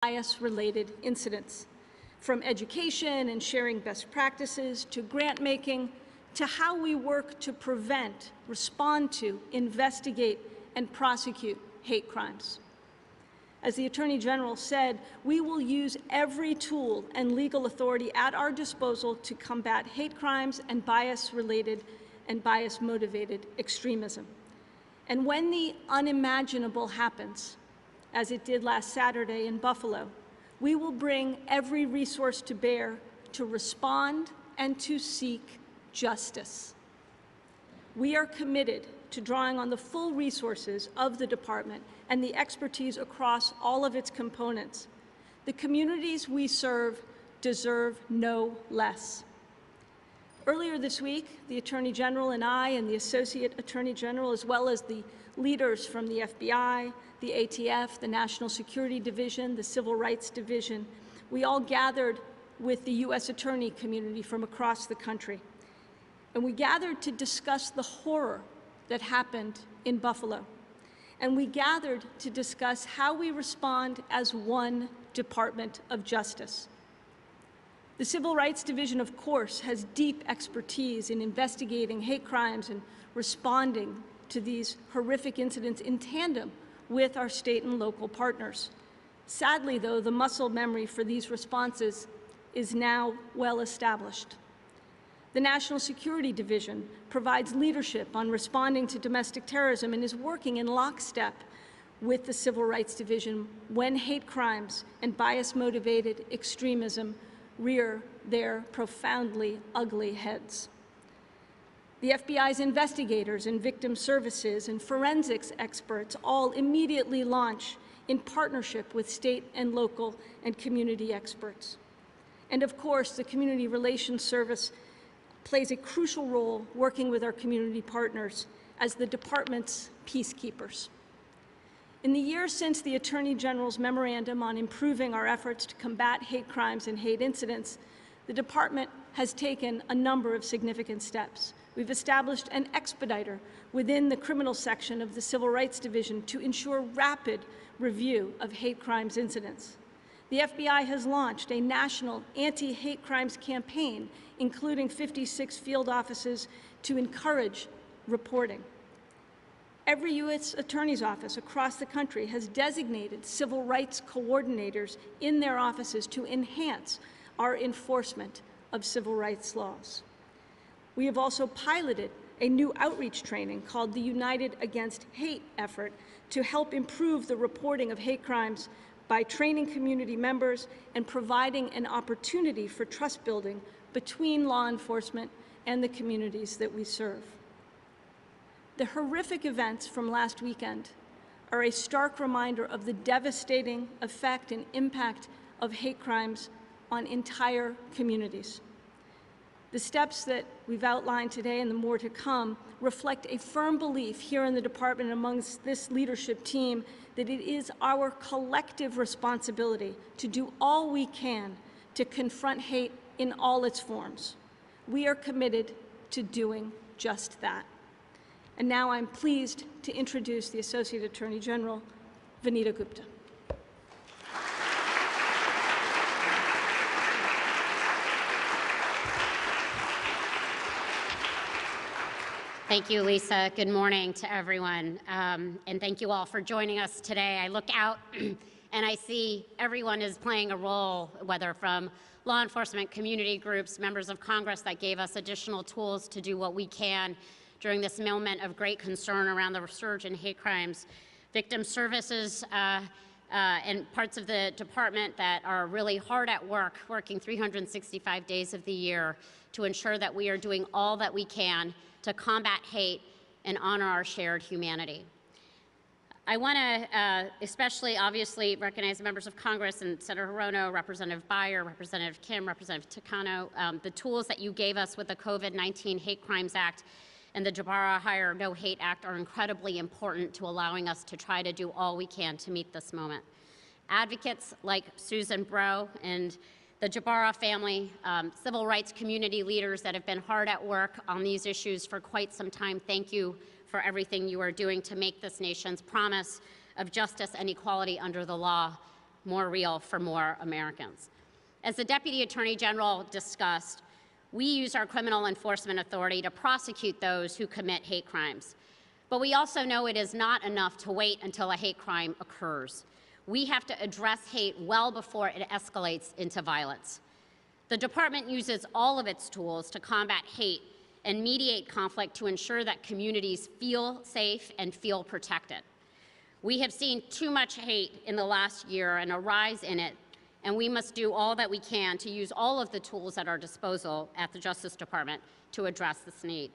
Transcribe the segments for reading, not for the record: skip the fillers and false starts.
bias-related incidents, from education and sharing best practices to grant making to how we work to prevent, respond to, investigate, and prosecute hate crimes. As the Attorney General said, we will use every tool and legal authority at our disposal to combat hate crimes and bias-related and bias-motivated extremism. And when the unimaginable happens, as it did last Saturday in Buffalo, we will bring every resource to bear to respond and to seek justice. We are committed to drawing on the full resources of the department and the expertise across all of its components. The communities we serve deserve no less. Earlier this week, the Attorney General and I and the Associate Attorney General, as well as the leaders from the FBI, the ATF, the National Security Division, the Civil Rights Division, we all gathered with the U.S. attorney community from across the country. And we gathered to discuss the horror that happened in Buffalo. And we gathered to discuss how we respond as one Department of Justice. The Civil Rights Division, of course, has deep expertise in investigating hate crimes and responding to these horrific incidents in tandem with our state and local partners. Sadly, though, the muscle memory for these responses is now well established. The National Security Division provides leadership on responding to domestic terrorism and is working in lockstep with the Civil Rights Division when hate crimes and bias-motivated extremism rear their profoundly ugly heads. The FBI's investigators and victim services and forensics experts all immediately launch in partnership with state and local and community experts. And of course, the Community Relations Service plays a crucial role working with our community partners as the department's peacekeepers. In the years since the Attorney General's memorandum on improving our efforts to combat hate crimes and hate incidents, the department has taken a number of significant steps. We've established an expediter within the criminal section of the Civil Rights Division to ensure rapid review of hate crimes incidents. The FBI has launched a national anti-hate crimes campaign, including 56 field offices, to encourage reporting. Every U.S. Attorney's Office across the country has designated civil rights coordinators in their offices to enhance our enforcement of civil rights laws. We have also piloted a new outreach training called the United Against Hate effort to help improve the reporting of hate crimes by training community members and providing an opportunity for trust building between law enforcement and the communities that we serve. The horrific events from last weekend are a stark reminder of the devastating effect and impact of hate crimes on entire communities. The steps that we've outlined today and the more to come reflect a firm belief here in the department amongst this leadership team that it is our collective responsibility to do all we can to confront hate in all its forms. We are committed to doing just that. And now I'm pleased to introduce the Associate Attorney General, Vanita Gupta. Thank you, Lisa. Good morning to everyone. And thank you all for joining us today. I look out and I see everyone is playing a role, whether from law enforcement, community groups, members of Congress that gave us additional tools to do what we can during this moment of great concern around the resurgent hate crimes, victim services, and parts of the department that are really hard at work, working 365 days of the year to ensure that we are doing all that we can to combat hate and honor our shared humanity. I want to especially obviously recognize members of Congress and Senator Hirono, Representative Beyer, Representative Kim, Representative Takano, the tools that you gave us with the COVID-19 Hate Crimes Act and the Jabara Hire No Hate Act are incredibly important to allowing us to try to do all we can to meet this moment. Advocates like Susan Bro and the Jabara family, civil rights community leaders that have been hard at work on these issues for quite some time, thank you for everything you are doing to make this nation's promise of justice and equality under the law more real for more Americans. As the Deputy Attorney General discussed, we use our criminal enforcement authority to prosecute those who commit hate crimes. But we also know it is not enough to wait until a hate crime occurs. We have to address hate well before it escalates into violence. The department uses all of its tools to combat hate and mediate conflict to ensure that communities feel safe and feel protected. We have seen too much hate in the last year and a rise in it, and we must do all that we can to use all of the tools at our disposal at the Justice Department to address this need.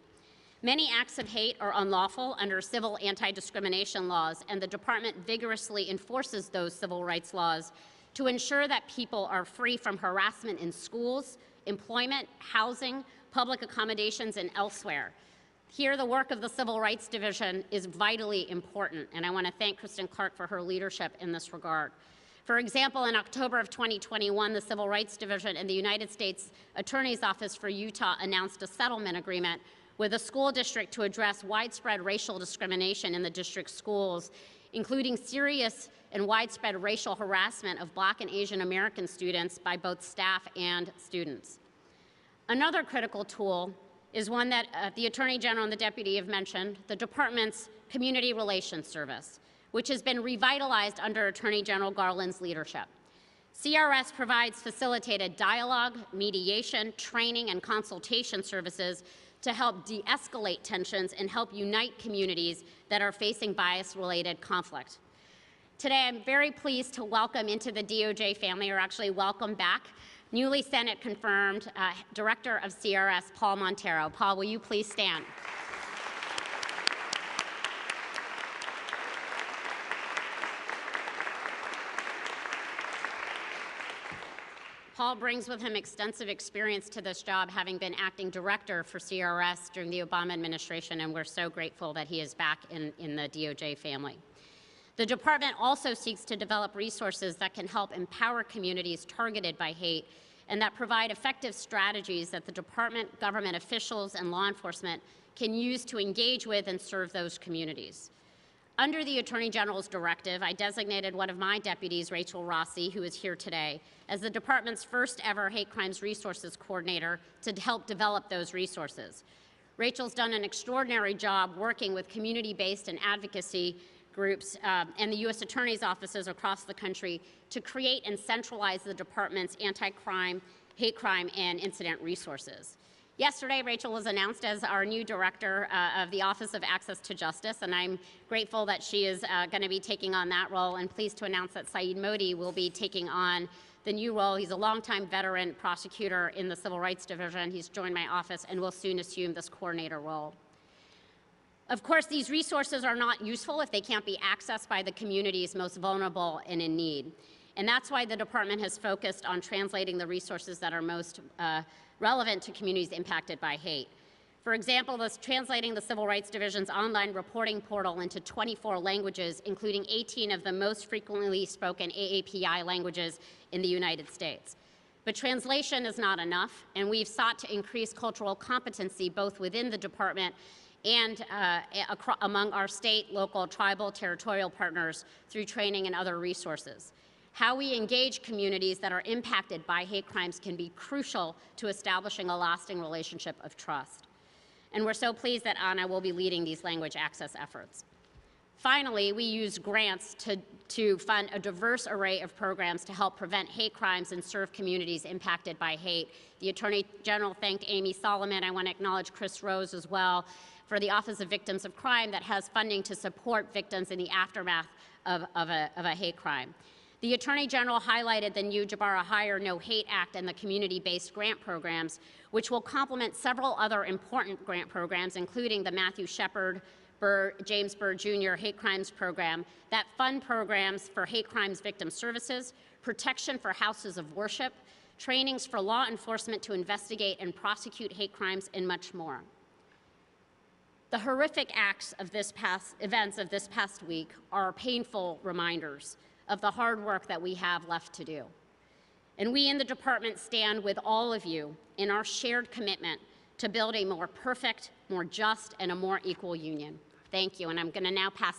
Many acts of hate are unlawful under civil anti-discrimination laws, and the department vigorously enforces those civil rights laws to ensure that people are free from harassment in schools, employment, housing, public accommodations, and elsewhere. Here, the work of the Civil Rights Division is vitally important, and I want to thank Kristen Clark for her leadership in this regard. For example, in October of 2021, the Civil Rights Division and the United States Attorney's Office for Utah announced a settlement agreement with a school district to address widespread racial discrimination in the district's schools, including serious and widespread racial harassment of Black and Asian American students by both staff and students. Another critical tool is one that the Attorney General and the Deputy have mentioned, the Department's Community Relations Service, which has been revitalized under Attorney General Garland's leadership. CRS provides facilitated dialogue, mediation, training, and consultation services to help de-escalate tensions and help unite communities that are facing bias-related conflict. Today, I'm very pleased to welcome into the DOJ family, or actually welcome back, newly Senate-confirmed Director of CRS, Paul Montero. Paul, will you please stand? Paul brings with him extensive experience to this job, having been acting director for CRS during the Obama administration, and we're so grateful that he is back in the DOJ family. The department also seeks to develop resources that can help empower communities targeted by hate and that provide effective strategies that the department, government officials, and law enforcement can use to engage with and serve those communities. Under the Attorney General's directive, I designated one of my deputies, Rachel Rossi, who is here today, as the department's first ever hate crimes resources coordinator to help develop those resources. Rachel's done an extraordinary job working with community-based and advocacy groups and the U.S. Attorney's offices across the country to create and centralize the department's anti-crime, hate crime, and incident resources. Yesterday, Rachel was announced as our new director of the Office of Access to Justice, and I'm grateful that she is going to be taking on that role, and pleased to announce that Saeed Modi will be taking on the new role. He's a longtime veteran prosecutor in the Civil Rights Division. He's joined my office and will soon assume this coordinator role. Of course, these resources are not useful if they can't be accessed by the communities most vulnerable and in need. And that's why the department has focused on translating the resources that are most relevant to communities impacted by hate. For example, translating the Civil Rights Division's online reporting portal into 24 languages, including 18 of the most frequently spoken AAPI languages in the United States. But translation is not enough, and we've sought to increase cultural competency both within the department and among our state, local, tribal, territorial partners through training and other resources. How we engage communities that are impacted by hate crimes can be crucial to establishing a lasting relationship of trust. And we're so pleased that Anna will be leading these language access efforts. Finally, we use grants to fund a diverse array of programs to help prevent hate crimes and serve communities impacted by hate. The Attorney General thanked Amy Solomon. I want to acknowledge Chris Rose as well for the Office of Victims of Crime that has funding to support victims in the aftermath of a hate crime. The Attorney General highlighted the new Jabara Hire No Hate Act and the community-based grant programs, which will complement several other important grant programs, including the Matthew Shepard James Byrd Jr. Hate Crimes Program, that fund programs for hate crimes victim services, protection for houses of worship, trainings for law enforcement to investigate and prosecute hate crimes, and much more. The horrific events of this past week are painful reminders of the hard work that we have left to do. And we in the department stand with all of you in our shared commitment to build a more perfect, more just, and a more equal union. Thank you, and I'm going to now pass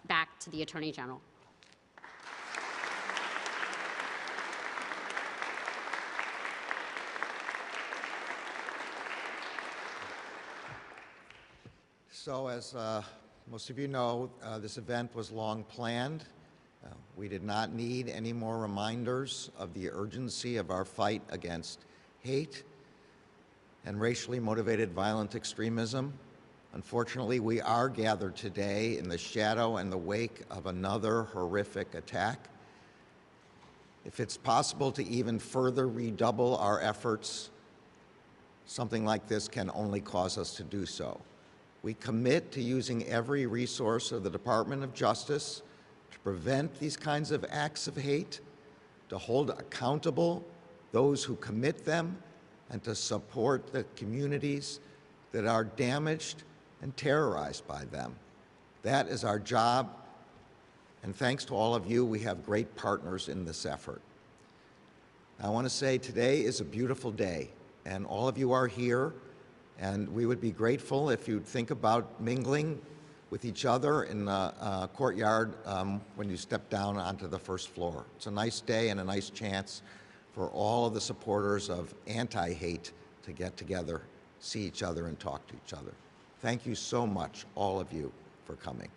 back to the Attorney General. So as most of you know, this event was long planned. We did not need any more reminders of the urgency of our fight against hate and racially motivated violent extremism. Unfortunately, we are gathered today in the shadow and the wake of another horrific attack. If it's possible to even further redouble our efforts, something like this can only cause us to do so. We commit to using every resource of the Department of Justice to prevent these kinds of acts of hate, to hold accountable those who commit them, and to support the communities that are damaged and terrorized by them. That is our job, and thanks to all of you, we have great partners in this effort. I want to say today is a beautiful day, and all of you are here, and we would be grateful if you'd think about mingling with each other in the courtyard when you step down onto the first floor. It's a nice day and a nice chance for all of the supporters of anti-hate to get together, see each other, and talk to each other. Thank you so much, all of you, for coming.